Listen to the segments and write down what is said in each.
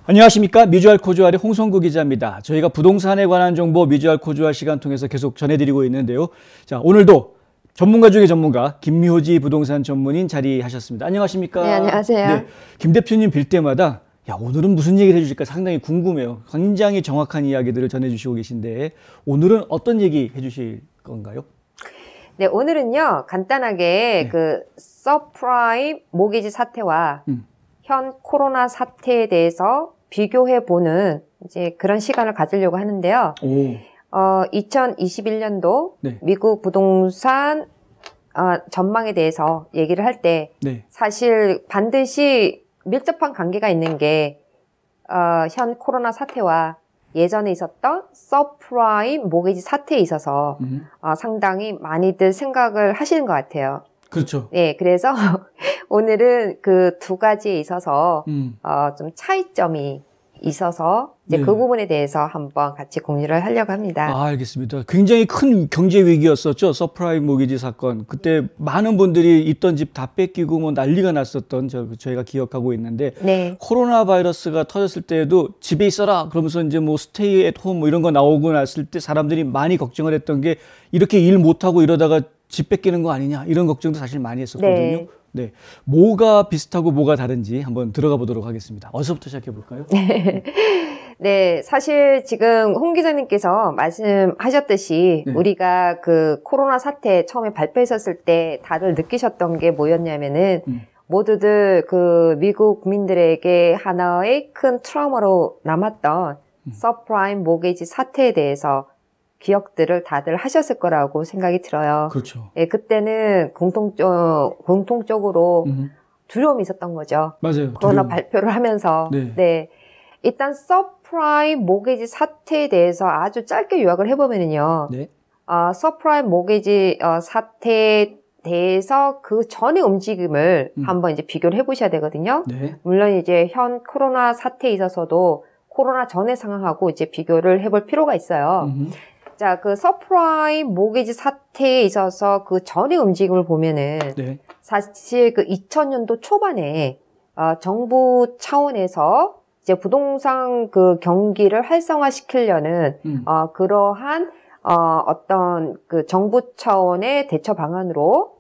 안녕하십니까. 뮤주얼 코주알의 홍성구 기자입니다. 저희가 부동산에 관한 정보 뮤주얼 코주알 시간 통해서 계속 전해드리고 있는데요. 자, 오늘도 전문가 중에 전문가 김효지 부동산 전문인 자리하셨습니다. 안녕하십니까. 네, 안녕하세요. 네, 김 대표님 뵐 때마다 야, 오늘은 무슨 얘기를 해주실까 상당히 궁금해요. 굉장히 정확한 이야기들을 전해주시고 계신데 오늘은 어떤 얘기 해주실 건가요? 네, 오늘은요 간단하게 그 서프라임 모기지 사태와 현 코로나 사태에 대해서 비교해보는 이제 그런 시간을 가지려고 하는데요. 2021년도 미국 부동산 전망에 대해서 얘기를 할 때 사실 반드시 밀접한 관계가 있는 게 현 코로나 사태와 예전에 있었던 서프라임 모기지 사태에 있어서 상당히 많이들 생각을 하시는 것 같아요. 그렇죠. 네, 그래서 오늘은 그 두 가지에 있어서 좀 차이점이 있어서 이제 그 부분에 대해서 한번 같이 공유를 하려고 합니다. 아, 알겠습니다. 굉장히 큰 경제 위기였었죠. 서프라임 모기지 사건. 그때 많은 분들이 있던 집 다 뺏기고 뭐 난리가 났었던 저희가 기억하고 있는데 코로나 바이러스가 터졌을 때에도 집에 있어라 그러면서 이제 뭐 스테이 앳 홈 뭐 이런 거 나오고 났을 때 사람들이 많이 걱정을 했던 게 이렇게 일 못하고 이러다가 집 뺏기는 거 아니냐 이런 걱정도 사실 많이 했었거든요. 네, 뭐가 비슷하고 뭐가 다른지 한번 들어가 보도록 하겠습니다. 어디서부터 시작해 볼까요? 네, 사실 지금 홍 기자님께서 말씀하셨듯이 우리가 그 코로나 사태 처음에 발표했었을 때 다들 느끼셨던 게 뭐였냐면은 모두들 그 미국 국민들에게 하나의 큰 트라우마로 남았던 서프라임 모기지 사태에 대해서 기억들을 다들 하셨을 거라고 생각이 들어요. 그렇죠. 예, 그때는 공통적으로 두려움이 있었던 거죠. 맞아요. 코로나 발표를 하면서. 네. 일단 서프라임 모기지 사태에 대해서 아주 짧게 요약을 해보면요. 서프라임 모기지 사태에 대해서 그 전의 움직임을 한번 이제 비교를 해보셔야 되거든요. 물론 이제 현 코로나 사태에 있어서도 코로나 전의 상황하고 이제 비교를 해볼 필요가 있어요. 자, 그 서프라임 모기지 사태에 있어서 그 전의 움직임을 보면은 사실 그 2000년도 초반에 정부 차원에서 이제 부동산 그 경기를 활성화시키려는 그러한 어떤 그 정부 차원의 대처 방안으로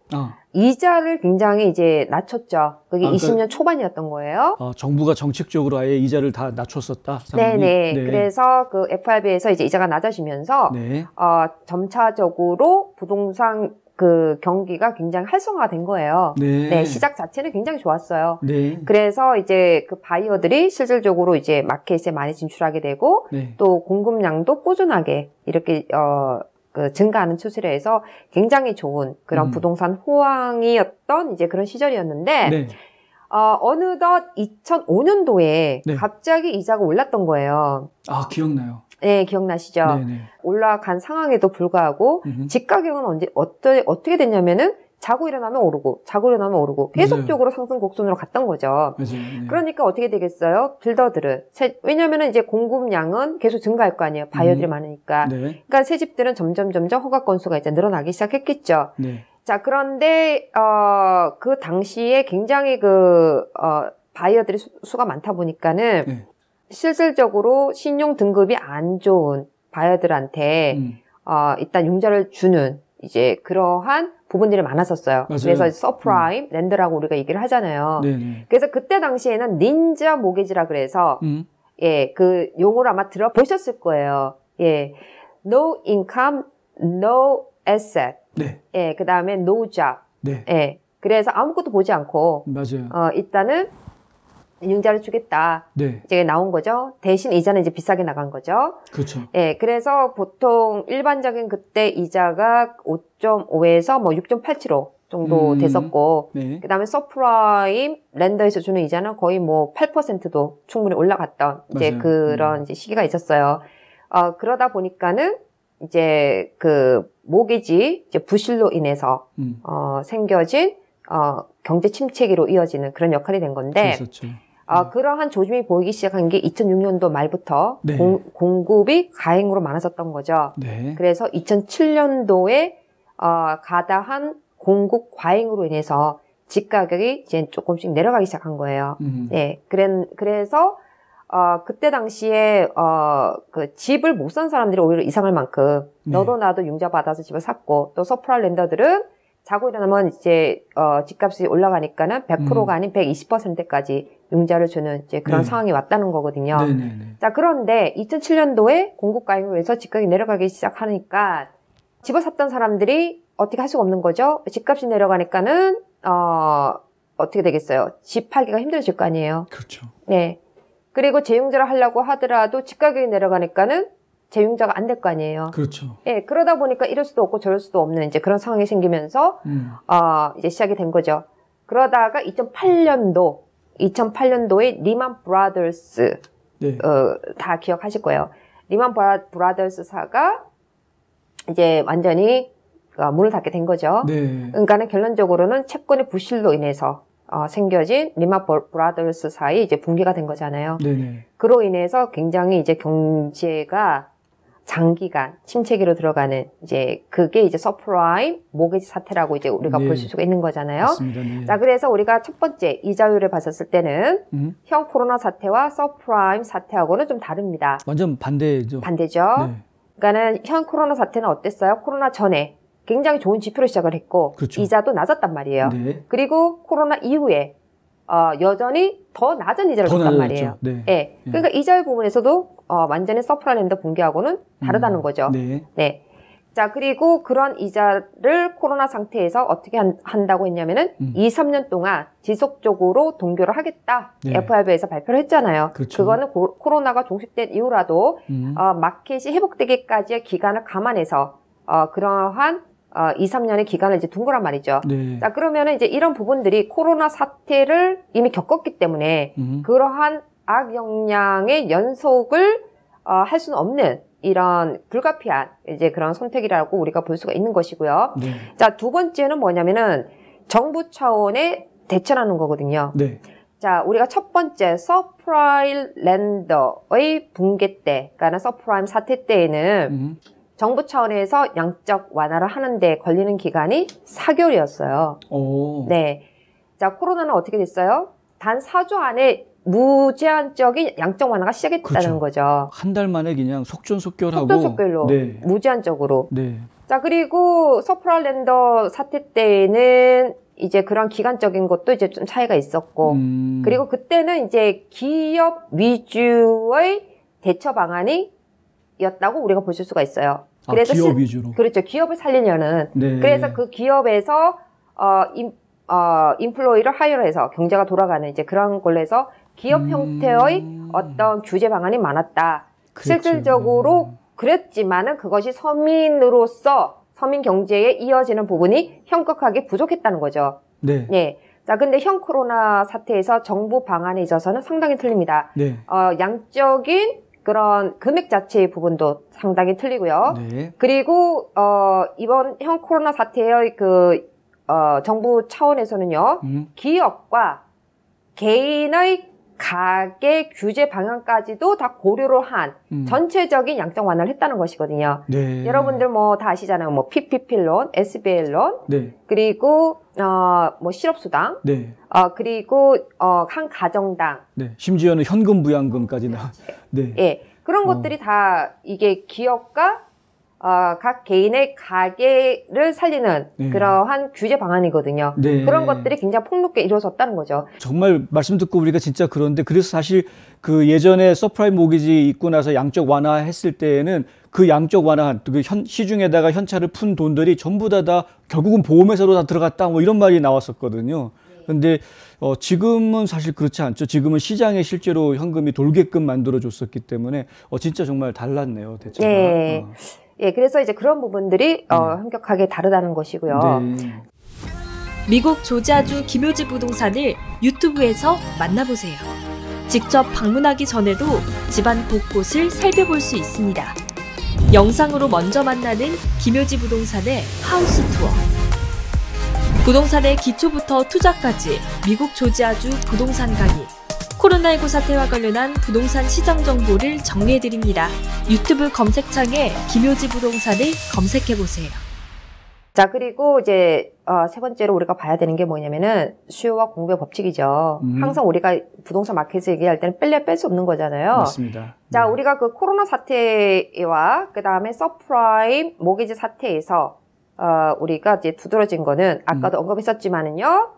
이자를 굉장히 이제 낮췄죠. 그게 20년 초반이었던 거예요. 정부가 정책적으로 아예 이자를 다 낮췄었다. 네네. 그래서 그 FRB에서 이제 이자가 낮아지면서 점차적으로 부동산 그 경기가 굉장히 활성화가 된 거예요. 시작 자체는 굉장히 좋았어요. 그래서 이제 그 바이어들이 실질적으로 이제 마켓에 많이 진출하게 되고 또 공급량도 꾸준하게 이렇게 그 증가하는 추세로 해서 굉장히 좋은 그런 부동산 호황이었던 이제 그런 시절이었는데 어느덧 2005년도에 갑자기 이자가 올랐던 거예요. 아, 기억나요. 네, 기억나시죠? 올라간 상황에도 불구하고 집 가격은 어떻게 됐냐면은 자고 일어나면 오르고 계속적으로 상승 곡선으로 갔던 거죠. 그러니까 어떻게 되겠어요? 빌더들은 왜냐면은 이제 공급량은 계속 증가할 거 아니에요. 바이어들이 많으니까. 그러니까 새 집들은 점점 허가 건수가 이제 늘어나기 시작했겠죠. 자, 그런데 그 당시에 굉장히 바이어들이 수가 많다 보니까는 실질적으로 신용 등급이 안 좋은 바이어들한테 일단 융자를 주는 이제 그러한 부분들이 많았었어요. 그래서 서프라임 랜드라고 우리가 얘기를 하잖아요. 그래서 그때 당시에는 닌자 모기지라 그래서 그 용어를 아마 들어보셨을 거예요. no income, no asset. 그 다음에 no job. 그래서 아무것도 보지 않고 일단은 융자를 주겠다. 이제 나온 거죠. 대신 이자는 이제 비싸게 나간 거죠. 그렇죠. 그래서 보통 일반적인 그때 이자가 5.5에서 뭐 6.87호 정도 됐었고, 그 다음에 서프라임 랜더에서 주는 이자는 거의 뭐 8%도 충분히 올라갔던 이제 그런 이제 시기가 있었어요. 그러다 보니까는 이제 그 모기지 이제 부실로 인해서 생겨진 경제 침체기로 이어지는 그런 역할이 된 건데, 그러한 조짐이 보이기 시작한 게 2006년도 말부터 공급이 가행으로 많아졌던 거죠. 그래서 2007년도에 가다한 공급 과잉으로 인해서 집 가격이 이제 조금씩 내려가기 시작한 거예요. 그래서 그때 당시에, 그 집을 못 산 사람들이 오히려 이상할 만큼, 너도 나도 융자 받아서 집을 샀고, 또 서프라이 랜더들은 자고 일어나면 이제, 집값이 올라가니까는 100%가 아닌 120%까지 융자를 주는 이제 그런 상황이 왔다는 거거든요. 자, 그런데 2007년도에 공급 과잉으로 해서 집값이 내려가기 시작하니까, 집을 샀던 사람들이 어떻게 할 수가 없는 거죠? 집값이 내려가니까는, 어떻게 되겠어요? 집 팔기가 힘들어질 거 아니에요? 그렇죠. 네. 그리고 재융자를 하려고 하더라도 집 가격이 내려가니까는 재융자가 안 될 거 아니에요. 그렇죠. 예, 그러다 보니까 이럴 수도 없고 저럴 수도 없는 이제 그런 상황이 생기면서, 이제 시작이 된 거죠. 그러다가 2008년도에 리만 브라더스, 다 기억하실 거예요. 리만 브라더스사가 이제 완전히 문을 닫게 된 거죠. 그러니까는 결론적으로는 채권의 부실로 인해서 생겨진 리만 브라더스 사이 이제 붕괴가 된 거잖아요. 그로 인해서 굉장히 이제 경제가 장기간 침체기로 들어가는 이제 그게 이제 서프라임 모기지 사태라고 이제 우리가 볼 수가 있는 거잖아요. 맞습니다. 자, 그래서 우리가 첫 번째 이자율을 봤었을 때는 형 코로나 사태와 서프라임 사태하고는 좀 다릅니다. 완전 반대죠. 반대죠. 그러니까는 현 코로나 사태는 어땠어요? 코로나 전에 굉장히 좋은 지표로 시작을 했고 이자도 낮았단 말이에요. 그리고 코로나 이후에 여전히 더 낮은 이자를 줬단 말이에요. 그러니까 이자율 부분에서도 완전히 서프라임 랜더 붕괴하고는 다르다는 거죠. 자, 그리고 그런 이자를 코로나 상태에서 어떻게 한다고 했냐면은 2, 3년 동안 지속적으로 동결을 하겠다. FRB에서 발표를 했잖아요. 그거는 코로나가 종식된 이후라도 마켓이 회복되기까지의 기간을 감안해서 그러한 2, 3년의 기간을 이제 둔 거란 말이죠. 자, 그러면은 이제 이런 부분들이 코로나 사태를 이미 겪었기 때문에 그러한 악영향의 연속을 할 수는 없는 이런 불가피한 이제 그런 선택이라고 우리가 볼 수가 있는 것이고요. 자, 두 번째는 뭐냐면은 정부 차원의 대처라는 거거든요. 자, 우리가 첫 번째 서프라임 랜더의 붕괴 때, 그러니까 서프라임 사태 때에는 정부 차원에서 양적 완화를 하는데 걸리는 기간이 4개월이었어요. 자, 코로나는 어떻게 됐어요? 단 4주 안에 무제한적인 양적 완화가 시작했다는 거죠. 한 달 만에 그냥 속전속결하고. 속전속결로. 무제한적으로. 자, 그리고 서프라임 랜더 사태 때에는 이제 그런 기간적인 것도 이제 좀 차이가 있었고. 그리고 그때는 이제 기업 위주의 대처 방안이 였다고 우리가 보실 수가 있어요. 그래서 기업 위주로. 그렇죠. 기업을 살리려는. 그래서 그 기업에서 인플로이를 하이어를 해서 경제가 돌아가는 이제 그런 걸로 해서 기업 형태의 어떤 규제 방안이 많았다. 실질적으로 그랬지만은 그것이 서민으로서 서민 경제에 이어지는 부분이 현격하게 부족했다는 거죠. 자, 근데 현 코로나 사태에서 정부 방안에 있어서는 상당히 틀립니다. 양적인 그런 금액 자체의 부분도 상당히 틀리고요. 그리고 이번 현 코로나 사태의 정부 차원에서는요. 기업과 개인의 가계 규제 방안까지도 다 고려를 한 전체적인 양적 완화를 했다는 것이거든요. 여러분들 뭐 다 아시잖아요. 뭐 PPP론, SBL론, 그리고 뭐 실업수당, 그리고 한 가정당, 심지어는 현금 부양금까지 나. 그런 것들이 다 이게 기업과 각 개인의 가계를 살리는 그러한 규제 방안이거든요. 그런 것들이 굉장히 폭넓게 이루어졌다는 거죠. 정말 말씀 듣고 우리가 진짜 그런데 그래서 사실 그 예전에 서프라임 모기지 있고 나서 양적 완화했을 때에는 그 양적 완화한 그 시중에다가 현찰을 푼 돈들이 전부 다 결국은 보험회사로 다 들어갔다 뭐 이런 말이 나왔었거든요. 근데 지금은 사실 그렇지 않죠. 지금은 시장에 실제로 현금이 돌게끔 만들어줬었기 때문에 진짜 정말 달랐네요, 대체가. 그래서 이제 그런 부분들이 현격하게 다르다는 것이고요. 미국 조지아주 김효지 부동산을 유튜브에서 만나보세요. 직접 방문하기 전에도 집안 곳곳을 살펴볼 수 있습니다. 영상으로 먼저 만나는 김효지 부동산의 하우스 투어. 부동산의 기초부터 투자까지 미국 조지아주 부동산 강의. 코로나19 사태와 관련한 부동산 시장 정보를 정리해드립니다. 유튜브 검색창에 김효지 부동산을 검색해보세요. 자, 그리고 이제 세 번째로 우리가 봐야 되는 게 뭐냐면은 수요와 공급의 법칙이죠. 항상 우리가 부동산 마켓에서 얘기할 때는 뺄 수 없는 거잖아요. 맞습니다. 자, 우리가 그 코로나 사태와 그 다음에 서프라임 모기지 사태에서 우리가 이제 두드러진 거는 아까도 언급했었지만은요.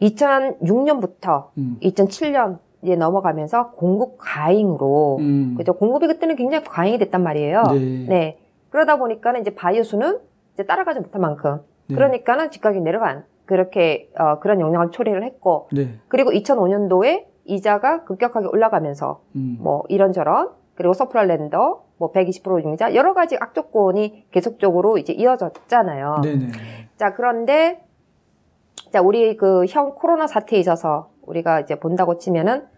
2006년부터 2007년에 넘어가면서 공급 과잉으로 그죠? 공급이 그때는 굉장히 과잉이 됐단 말이에요. 네. 네. 그러다 보니까는 이제 바이오 수는 이제 따라가지 못한 만큼 네. 그러니까는 집값이 내려간 그렇게 그런 영향을 초래를 했고 네. 그리고 2005년도에 이자가 급격하게 올라가면서 뭐 이런저런 그리고 서프라임 렌더 뭐 120% 융자 여러 가지 악조건이 계속적으로 이제 이어졌잖아요. 네네. 자, 그런데 자, 우리 그 현 코로나 사태에 있어서 우리가 이제 본다고 치면은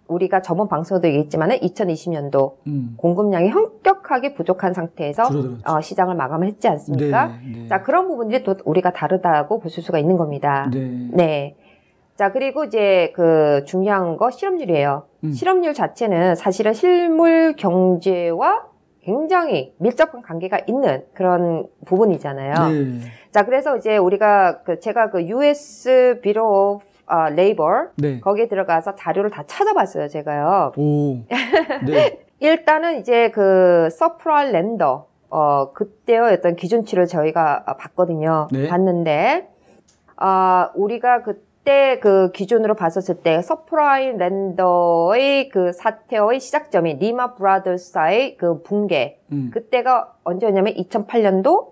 우리가 저번 방송에도 얘기했지만은 2020년도 공급량이 현격하게 부족한 상태에서 시장을 마감을 했지 않습니까? 네, 네. 자, 그런 부분들이 또 우리가 다르다고 보실 수가 있는 겁니다. 네. 네. 자, 그리고 이제 그 중요한 거 실업률이에요. 실업률 자체는 사실은 실물 경제와 굉장히 밀접한 관계가 있는 그런 부분이잖아요. 네. 자, 그래서 이제 우리가 제가 그 US Bureau of Labor 네. 거기에 들어가서 자료를 다 찾아봤어요, 제가요. 오. 네. 일단은 이제 그 서프라임 렌더 그때의 어떤 기준치를 저희가 봤거든요. 네. 봤는데 우리가 그때 그 기준으로 봤었을 때 서프라임 렌더의 그 사태의 시작점이 리마 브라더스의 그 붕괴 그때가 언제였냐면 2008년도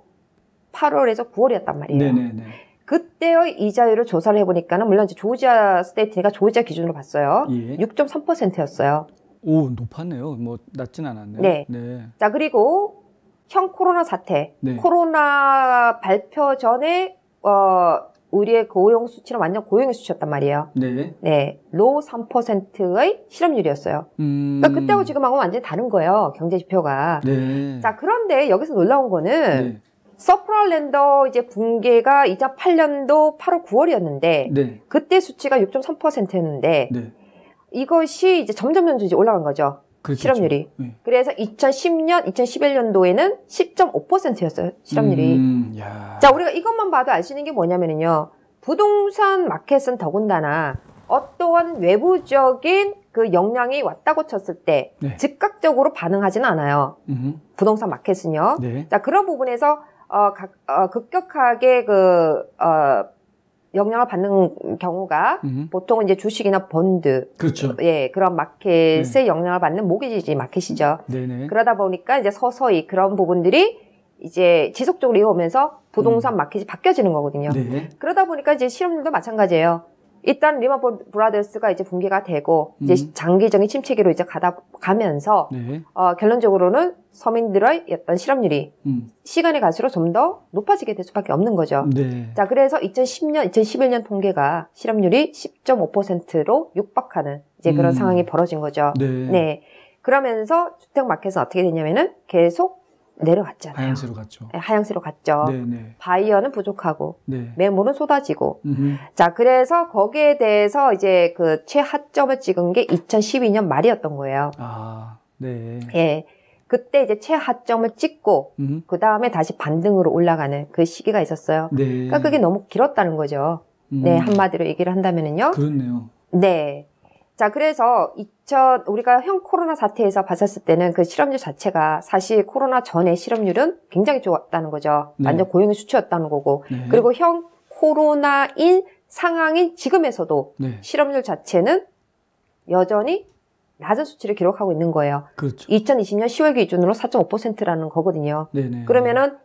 8월에서 9월이었단 말이에요. 네네네. 그때의 이자율을 조사를 해보니까는 물론 이제 조지아 스테이트니까 조지아 기준으로 봤어요. 예. 6.3%였어요. 오, 높았네요. 뭐 낮진 않았네요. 네. 네. 자, 그리고 현 코로나 사태, 네. 코로나 발표 전에 우리의 고용 수치는 완전 고용의 수치였단 말이에요. 네. 네, 로우 3%의 실업률이었어요. 그러니까 그때하고 지금하고는 완전히 다른 거예요. 경제 지표가. 네. 자, 그런데 여기서 놀라운 거는 네. 서프라임 렌더 이제 붕괴가 2008년도 8월 9월이었는데 네. 그때 수치가 6.3%였는데 네. 이것이 이제 점점 이제 올라간 거죠. 그렇겠죠. 실업률이. 네. 그래서 2010년, 2011년도에는 10.5%였어요. 실업률이. 야. 자, 우리가 이것만 봐도 알 수 있는 게 뭐냐면요. 부동산 마켓은 더군다나 어떠한 외부적인 그 영향이 왔다고 쳤을 때 네. 즉각적으로 반응하지는 않아요. 부동산 마켓은요. 네. 자, 그런 부분에서 급격하게 영향을 받는 경우가 보통은 이제 주식이나 본드, 그렇죠. 예, 그런 마켓에 네. 영향을 받는 모기지 마켓이죠. 네네. 그러다 보니까 이제 서서히 그런 부분들이 이제 지속적으로 이어오면서 부동산 마켓이 바뀌어지는 거거든요. 네. 그러다 보니까 이제 실업률도 마찬가지예요. 일단 리마 브라더스가 이제 붕괴가 되고 이제 장기적인 침체기로 이제 가면서 네. 결론적으로는 서민들의 어떤 실업률이 시간이 갈수록 좀 더 높아지게 될 수밖에 없는 거죠. 네. 자, 그래서 2010년, 2011년 통계가 실업률이 10.5%로 육박하는 이제 그런 상황이 벌어진 거죠. 네. 네. 그러면서 주택 마켓은 어떻게 됐냐면은 계속 내려갔잖아요. 하향세로 갔죠. 네, 하향세로 갔죠. 네네. 바이어는 부족하고 네. 매물은 쏟아지고. 자, 그래서 거기에 대해서 이제 그 최하점을 찍은 게 2012년 말이었던 거예요. 아, 네. 예. 그때 이제 최하점을 찍고 그 다음에 다시 반등으로 올라가는 그 시기가 있었어요. 네. 그러니까 그게 너무 길었다는 거죠. 네, 한마디로 얘기를 한다면은요. 그렇네요. 네. 자, 그래서 우리가 현 코로나 사태에서 봤었을 때는 그 실업률 자체가 사실 코로나 전에 실업률은 굉장히 좋았다는 거죠. 네. 완전 고용의 수치였다는 거고. 네. 그리고 현 코로나인 상황인 지금에서도 네. 실업률 자체는 여전히 낮은 수치를 기록하고 있는 거예요. 그렇죠. 2020년 10월 기준으로 4.5%라는 거거든요. 네네. 그러면은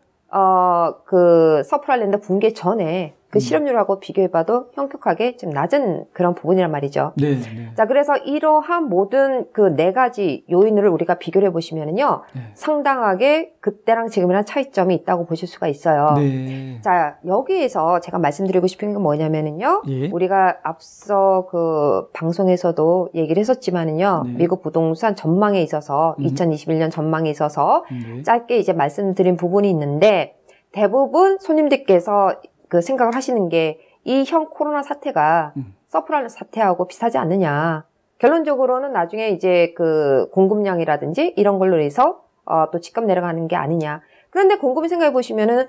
그 서프라임 렌더 붕괴 전에 그 실업률하고 비교해봐도 현격하게 좀 낮은 그런 부분이란 말이죠. 네. 네. 자, 그래서 이러한 모든 그 네 가지 요인을 우리가 비교를 해보시면은요, 네. 상당하게 그때랑 지금이랑 차이점이 있다고 보실 수가 있어요. 네. 자, 여기에서 제가 말씀드리고 싶은 게 뭐냐면은요, 예. 우리가 앞서 그 방송에서도 얘기를 했었지만은요, 네. 미국 부동산 전망에 있어서 2021년 전망에 있어서 네. 짧게 이제 말씀드린 부분이 있는데 대부분 손님들께서 그 생각을 하시는 게 이 현 코로나 사태가 서프라임 사태하고 비슷하지 않느냐. 결론적으로는 나중에 이제 그 공급량이라든지 이런 걸로 해서 또 집값 내려가는 게 아니냐. 그런데 곰곰이 생각해 보시면은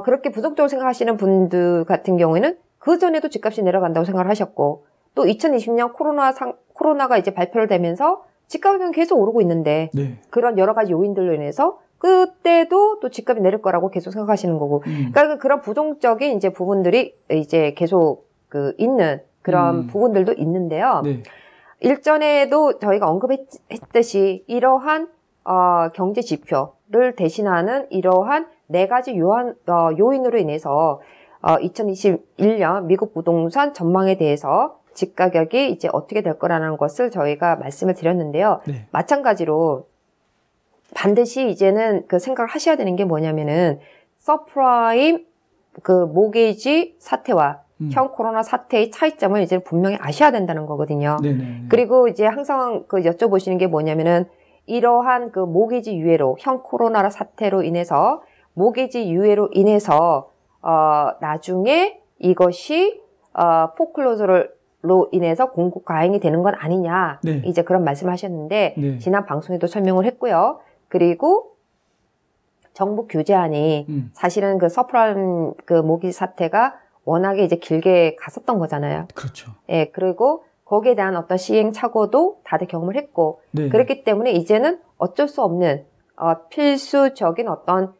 그렇게 부정적으로 생각하시는 분들 같은 경우에는 그 전에도 집값이 내려간다고 생각을 하셨고, 또 2020년 코로나가 이제 발표를 되면서 집값은 계속 오르고 있는데, 네. 그런 여러 가지 요인들로 인해서 그때도 또 집값이 내릴 거라고 계속 생각하시는 거고, 그러니까 그런 부정적인 이제 부분들이 이제 계속 있는 그런 부분들도 있는데요. 네. 일전에도 저희가 언급했듯이 이러한 경제 지표를 대신하는 이러한 4가지 요인으로 인해서 2021년 미국 부동산 전망에 대해서 집 가격이 이제 어떻게 될 거라는 것을 저희가 말씀을 드렸는데요. 네. 마찬가지로 반드시 이제는 생각을 하셔야 되는 게 뭐냐면은 서프라임 모게이지 사태와 현 코로나 사태의 차이점을 이제 분명히 아셔야 된다는 거거든요. 네네. 그리고 이제 항상 여쭤보시는 게 뭐냐면은 이러한 모게이지 유예로 현 코로나 사태로 인해서 모게이지 유예로 인해서 나중에 이것이 포클로저로 인해서 공급 과잉이 되는 건 아니냐. 네. 이제 그런 말씀을 하셨는데 네. 지난 방송에도 설명을 했고요. 그리고 정부 규제안이 사실은 서프라임 모기지 사태가 워낙에 이제 길게 갔었던 거잖아요. 그렇죠. 예, 그리고 거기에 대한 어떤 시행착오도 다들 경험을 했고, 네. 그렇기 때문에 이제는 어쩔 수 없는, 필수적인 어떤,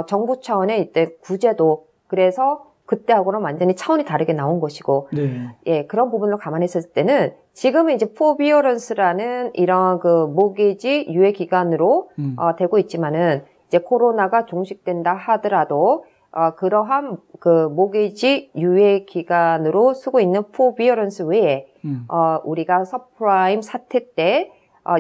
정부 차원의 이때 구제도, 그래서 그때하고는 완전히 차원이 다르게 나온 것이고, 네. 예, 그런 부분을 감안했을 때는 지금은 이제 포비어런스라는 이런 모기지 유예 기간으로, 되고 있지만은, 이제 코로나가 종식된다 하더라도, 그러한 모게이지 유예 기간으로 쓰고 있는 포비어런스 외에 우리가 서프라임 사태 때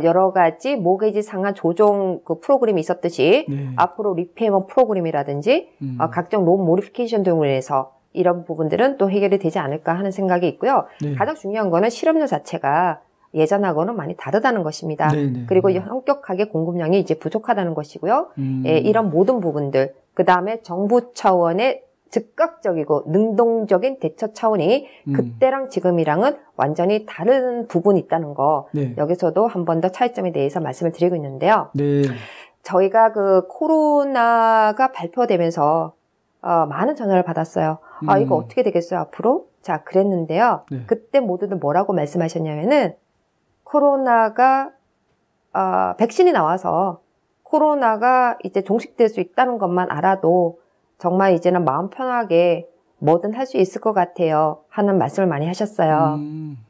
여러 가지 모게이지 상한 조정 프로그램이 있었듯이 네. 앞으로 리페이먼트 프로그램이라든지 각종 론 모디피케이션 등으로 인해서 이런 부분들은 또 해결이 되지 않을까 하는 생각이 있고요. 네. 가장 중요한 거는 실업률 자체가 예전하고는 많이 다르다는 것입니다. 네네. 그리고 현격하게 공급량이 이제 부족하다는 것이고요. 예, 이런 모든 부분들, 그 다음에 정부 차원의 즉각적이고 능동적인 대처 차원이 그때랑 지금이랑은 완전히 다른 부분이 있다는 거. 네. 여기서도 한 번 더 차이점에 대해서 말씀을 드리고 있는데요. 네. 저희가 코로나가 발표되면서 많은 전화를 받았어요. 이거 어떻게 되겠어요, 앞으로? 자, 그랬는데요. 네. 그때 모두들 뭐라고 말씀하셨냐면은 코로나가 백신이 나와서 코로나가 이제 종식될 수 있다는 것만 알아도 정말 이제는 마음 편하게 뭐든 할 수 있을 것 같아요 하는 말씀을 많이 하셨어요.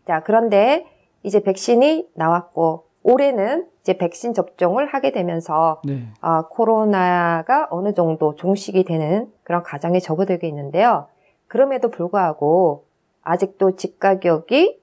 자, 그런데 이제 백신이 나왔고 올해는 이제 백신 접종을 하게 되면서 네. 코로나가 어느 정도 종식이 되는 그런 가정에 접어들게 있는데요. 그럼에도 불구하고 아직도 집 가격이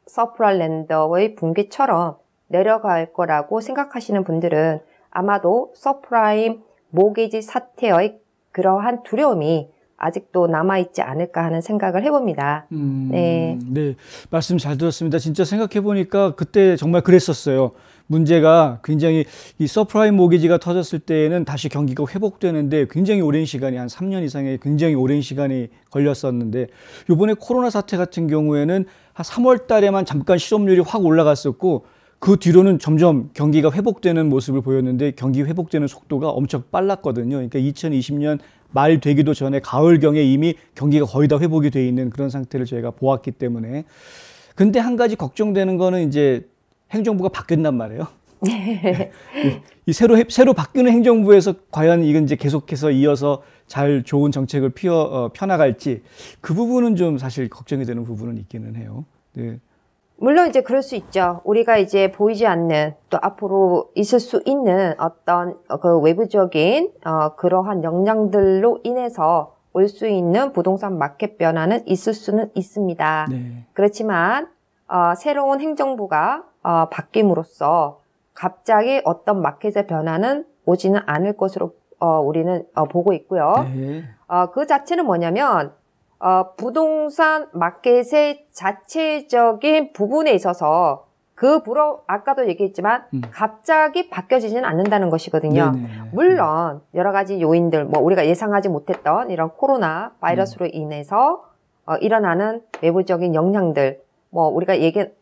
서프라랜더의 붕괴처럼 내려갈 거라고 생각하시는 분들은 아마도 서프라임 모게이지 사태의 그러한 두려움이 아직도 남아있지 않을까 하는 생각을 해봅니다. 네. 네. 말씀 잘 들었습니다. 진짜 생각해보니까 그때 정말 그랬었어요. 문제가 굉장히 이 서프라임 모기지가 터졌을 때에는 다시 경기가 회복되는데 굉장히 오랜 시간이 한 3년 이상의 굉장히 오랜 시간이 걸렸었는데 이번에 코로나 사태 같은 경우에는 한 3월 달에만 잠깐 실업률이 확 올라갔었고 그 뒤로는 점점 경기가 회복되는 모습을 보였는데 경기 회복되는 속도가 엄청 빨랐거든요. 그러니까 2020년 말 되기도 전에 가을경에 이미 경기가 거의 다 회복이 돼 있는 그런 상태를 저희가 보았기 때문에. 근데 한 가지 걱정되는 거는 이제 행정부가 바뀌었단 말이에요. 이 새로 바뀌는 행정부에서 과연 이건 이제 계속해서 이어서 잘 좋은 정책을 펴나갈지 그 부분은 좀 사실 걱정이 되는 부분은 있기는 해요. 네. 물론 이제 그럴 수 있죠. 우리가 이제 보이지 않는 또 앞으로 있을 수 있는 어떤 외부적인 그러한 영향들로 인해서 올 수 있는 부동산 마켓 변화는 있을 수는 있습니다. 네. 그렇지만 새로운 행정부가 바뀜으로써 갑자기 어떤 마켓의 변화는 오지는 않을 것으로 우리는 보고 있고요. 네. 그 자체는 뭐냐면 부동산 마켓의 자체적인 부분에 있어서 아까도 얘기했지만 갑자기 바뀌어지지는 않는다는 것이거든요. 네네. 물론 여러 가지 요인들, 우리가 예상하지 못했던 이런 코로나 바이러스로 인해서 일어나는 외부적인 영향들, 우리가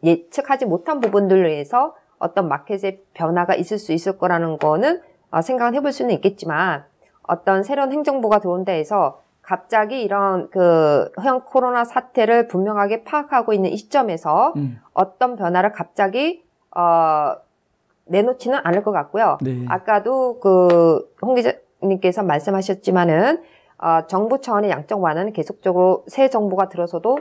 예측하지 못한 부분들로 인해서 어떤 마켓의 변화가 있을 수 있을 거라는 거는 생각을 해볼 수는 있겠지만 어떤 새로운 행정부가 들어온 데에서 갑자기 이런 그 현 코로나 사태를 분명하게 파악하고 있는 이 시점에서 어떤 변화를 갑자기 내놓지는 않을 것 같고요. 네. 아까도 그 홍 기자님께서 말씀하셨지만은 정부 차원의 양적 완화는 계속적으로 새 정부가 들어서도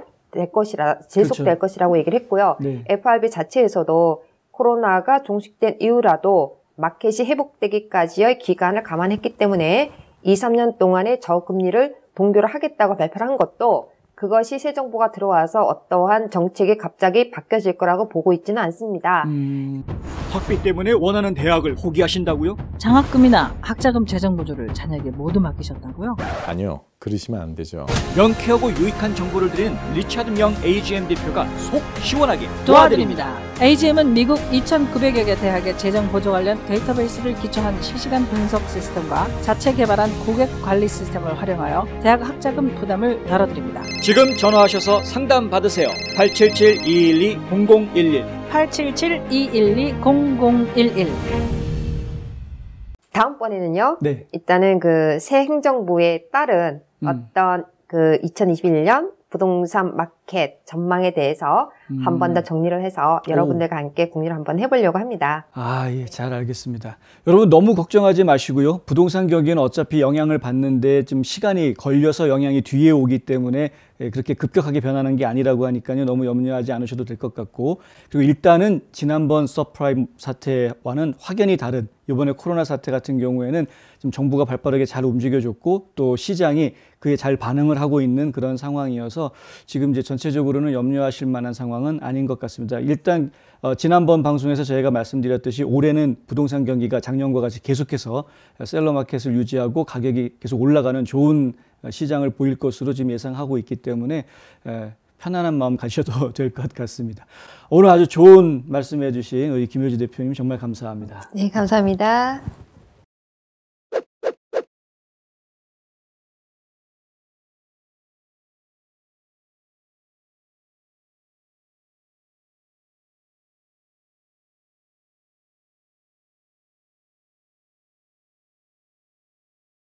지속될 그렇죠. 것이라고 얘기를 했고요. 네. FRB 자체에서도 코로나가 종식된 이후라도 마켓이 회복되기까지의 기간을 감안했기 때문에 2, 3년 동안의 저금리를 동결을 하겠다고 발표를 한 것도 그것이 새 정부가 들어와서 어떠한 정책이 갑자기 바뀌어질 거라고 보고 있지는 않습니다. 학비 때문에 원하는 대학을 포기하신다고요? 장학금이나 학자금 재정 보조를 자녀에게 모두 맡기셨다고요? 아니요. 그러시면 안 되죠. 명쾌하고 유익한 정보를 드리는 리차드 명 AGM 대표가 속 시원하게 도와드립니다. AGM은 미국 2,900여 개 대학의 재정 보조 관련 데이터베이스를 기초한 실시간 분석 시스템과 자체 개발한 고객 관리 시스템을 활용하여 대학 학자금 부담을 덜어드립니다. 지금 전화하셔서 상담 받으세요. 877-212-0011 877-212-0011 다음번에는요. 네. 일단은 그 새 행정부에 따른 어떤 그 2021년 부동산 마켓 전망에 대해서 한 번 더 정리를 해서 여러분들과 함께 공유를 한번 해보려고 합니다. 예, 잘 알겠습니다. 여러분 너무 걱정하지 마시고요. 부동산 경기는 어차피 영향을 받는데 좀 시간이 걸려서 영향이 뒤에 오기 때문에 그렇게 급격하게 변하는 게 아니라고 하니까요. 너무 염려하지 않으셔도 될 것 같고, 그리고 일단은 지난번 서프라임 사태와는 확연히 다른 이번에 코로나 사태 같은 경우에는 좀 정부가 발빠르게 잘 움직여줬고 또 시장이 그에 잘 반응을 하고 있는 그런 상황이어서 지금 이제 전체적으로는 염려하실 만한 상황은 아닌 것 같습니다. 일단 지난번 방송에서 저희가 말씀드렸듯이 올해는 부동산 경기가 작년과 같이 계속해서 셀러 마켓을 유지하고 가격이 계속 올라가는 좋은 시장을 보일 것으로 지금 예상하고 있기 때문에 편안한 마음 가셔도 될 것 같습니다. 오늘 아주 좋은 말씀해 주신 우리 김효지 대표님 정말 감사합니다. 네, 감사합니다.